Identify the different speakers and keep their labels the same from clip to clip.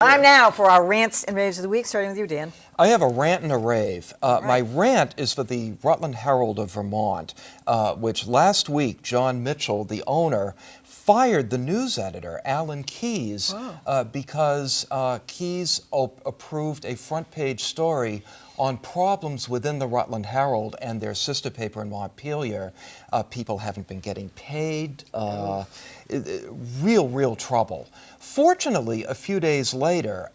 Speaker 1: Time now for our rants and raves of the week, starting with you, Dan.
Speaker 2: I have a rant and a rave. My rant is for the Rutland Herald of Vermont, which last week John Mitchell, the owner, fired the news editor, Alan Keyes, because Keyes approved a front-page story on problems within the Rutland Herald and their sister paper in Montpelier. People haven't been getting paid. Real trouble. Fortunately, a few days later,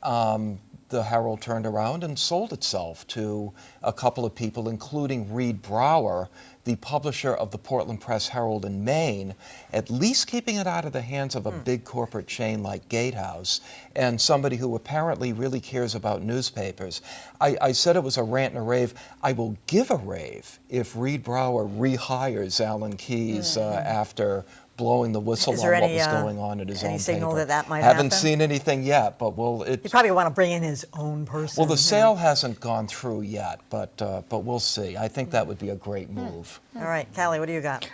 Speaker 2: the Herald turned around and sold itself to a couple of people, including Reed Brower, the publisher of the Portland Press Herald in Maine, at least keeping it out of the hands of a big corporate chain like Gatehouse, and somebody who apparently really cares about newspapers. I said it was a rant and a rave. I will give a rave if Reed Brower rehires Alan Keyes after blowing the whistle on what was going on at his own
Speaker 1: signal
Speaker 2: paper.
Speaker 1: that might
Speaker 2: Haven't
Speaker 1: happen?
Speaker 2: seen anything yet, but
Speaker 1: You probably want to bring in his own person.
Speaker 2: well, the sale hasn't gone through yet, but we'll see. I think that would be a great move.
Speaker 1: All right, Callie, what do you got?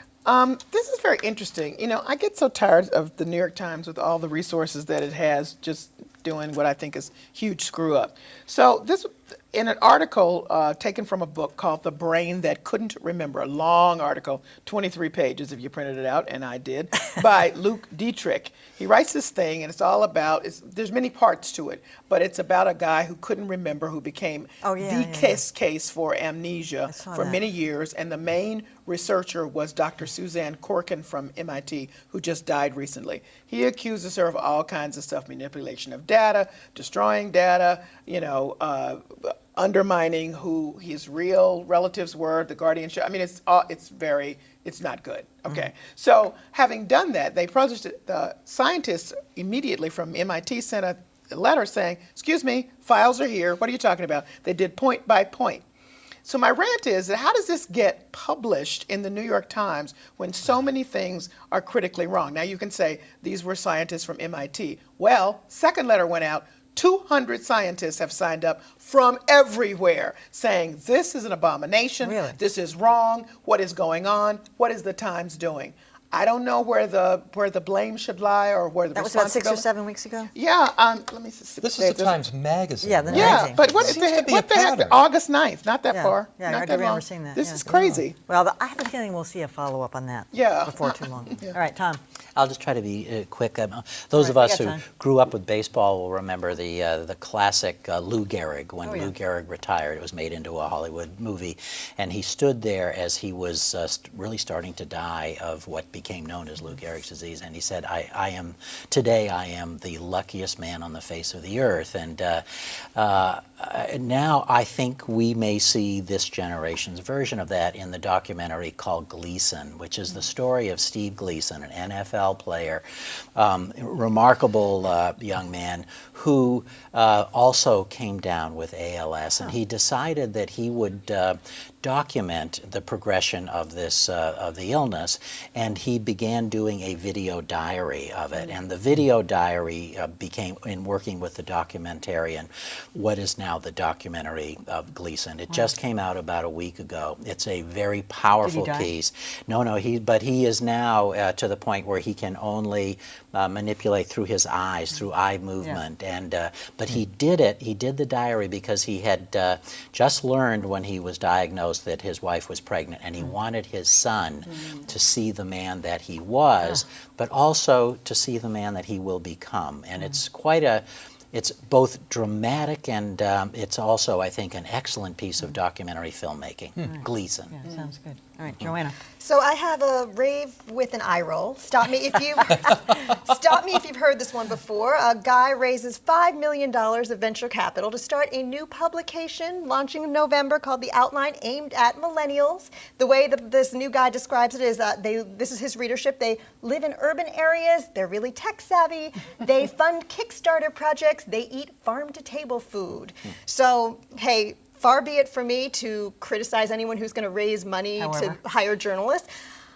Speaker 3: This is very interesting. You know, I get so tired of the New York Times with all the resources that it has just doing what I think is huge screw up. So this, in an article taken from a book called The Brain That Couldn't Remember, a long article, 23 pages if you printed it out, and I did, by Luke Dietrich. He writes this thing, and it's all about, there's many parts to it, but it's about a guy who couldn't remember, who became case for amnesia for many years, and the main researcher was Dr. Suzanne Corkin from MIT, who just died recently. He accuses her of all kinds of stuff, manipulation of data, destroying data, you know, undermining who his real relatives were, the guardianship. I mean, it's not good. Okay. So having done that, they published it. The scientists immediately from MIT sent a letter saying, excuse me, files are here. What are you talking about? They did point by point. So my rant is that how does this get published in the New York Times when so many things are critically wrong? Now you can say these were scientists from MIT. Well, second letter went out. 200 scientists have signed up from everywhere saying this is an abomination, this is wrong, what is going on, what is the Times doing? I don't know where the blame should lie or where the
Speaker 1: That was about 6 or 7 weeks ago?
Speaker 3: Yeah, let me see.
Speaker 2: This is the Times Magazine.
Speaker 1: Yeah, the magazine.
Speaker 3: But what the heck? August 9th, not that far.
Speaker 1: Yeah,
Speaker 3: not
Speaker 1: I
Speaker 3: that
Speaker 1: remember
Speaker 3: long.
Speaker 1: seeing that.
Speaker 3: This is crazy.
Speaker 1: Well, I have a feeling we'll see a follow-up on that before too long. All right, Tom.
Speaker 4: I'll just try to be quick. Those of us who grew up with baseball will remember the classic Lou Gehrig. When Lou Gehrig retired, it was made into a Hollywood movie, and he stood there as he was really starting to die of what became known as Lou Gehrig's disease, and he said, I am the luckiest man on the face of the earth. And now I think we may see this generation's version of that in the documentary called Gleason, which is the story of Steve Gleason, an NFL player, remarkable young man who also came down with ALS, and he decided that he would document the progression of this of the illness, and he began doing a video diary of it. And the video diary became, in working with the documentarian, what is now the documentary of Gleason. It just came out about a week ago. It's a very powerful piece. No, but he is now to the point where he can only manipulate through his eyes, through eye movement. And but he did it. He did the diary because he had just learned when he was diagnosed that his wife was pregnant, and he wanted his son to see the man that he was, but also to see the man that he will become. And it's quite a, it's both dramatic and it's also, I think, an excellent piece of documentary filmmaking. Gleason.
Speaker 1: Yeah, sounds good. All right, Joanna.
Speaker 5: So I have a rave with an eye roll. Stop me if you've heard this one before. A guy raises $5 million of venture capital to start a new publication launching in November called The Outline, aimed at millennials. The way that this new guy describes it is this is his readership. They live in urban areas. They're really tech savvy. They fund Kickstarter projects. They eat farm-to-table food. So, hey, far be it for me to criticize anyone who's going to raise money to hire journalists.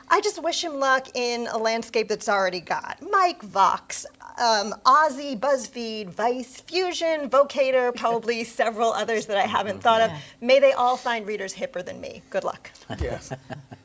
Speaker 5: I just wish him luck in a landscape that's already got Mike, Vox, Ozzy, BuzzFeed, Vice, Fusion, Vocator, probably several others that I haven't thought of. May they all find readers hipper than me. Good luck.
Speaker 3: Yes.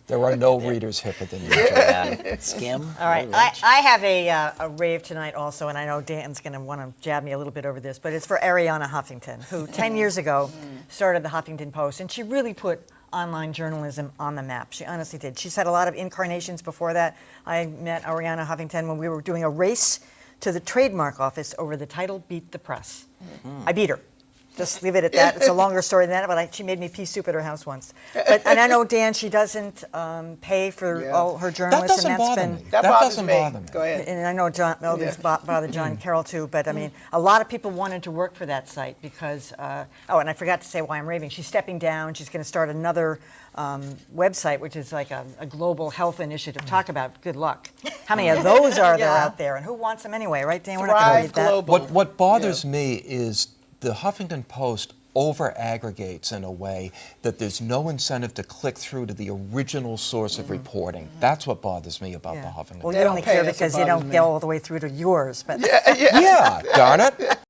Speaker 2: There are no readers hipper than you, Joe.
Speaker 4: Yeah. Skim.
Speaker 1: All right,
Speaker 4: Rich.
Speaker 1: I have a rave tonight also, and I know Dan's going to want to jab me a little bit over this, but it's for Ariana Huffington, who 10 years ago started the Huffington Post, and she really put online journalism on the map. She honestly did. She's had a lot of incarnations before that. I met Ariana Huffington when we were doing a race to the trademark office over the title Beat the Press. I beat her. Just leave it at that. It's a longer story than that, but she made me pee soup at her house once. And I know, Dan, she doesn't pay for all her journalists.
Speaker 2: That doesn't bother
Speaker 1: been,
Speaker 2: me.
Speaker 3: That
Speaker 2: doesn't
Speaker 3: me.
Speaker 2: bother me.
Speaker 3: Go ahead.
Speaker 1: And I know John Melvin's bothered John Carroll too, but I mean, a lot of people wanted to work for that site because, oh, and I forgot to say why I'm raving. She's stepping down. She's going to start another website, which is like a global health initiative. Talk about good luck. How many of those are there out there? And who wants them anyway, right, Dan? We're not going to read that.
Speaker 3: Global.
Speaker 2: What bothers me is the Huffington Post over-aggregates in a way that there's no incentive to click through to the original source of reporting. That's what bothers me about the Huffington
Speaker 1: Well,
Speaker 2: Post.
Speaker 1: you only care
Speaker 3: pay us,
Speaker 1: because
Speaker 3: it
Speaker 1: you don't
Speaker 3: bothers
Speaker 1: get
Speaker 3: me.
Speaker 1: all the way through to yours. But
Speaker 2: Yeah, darn it.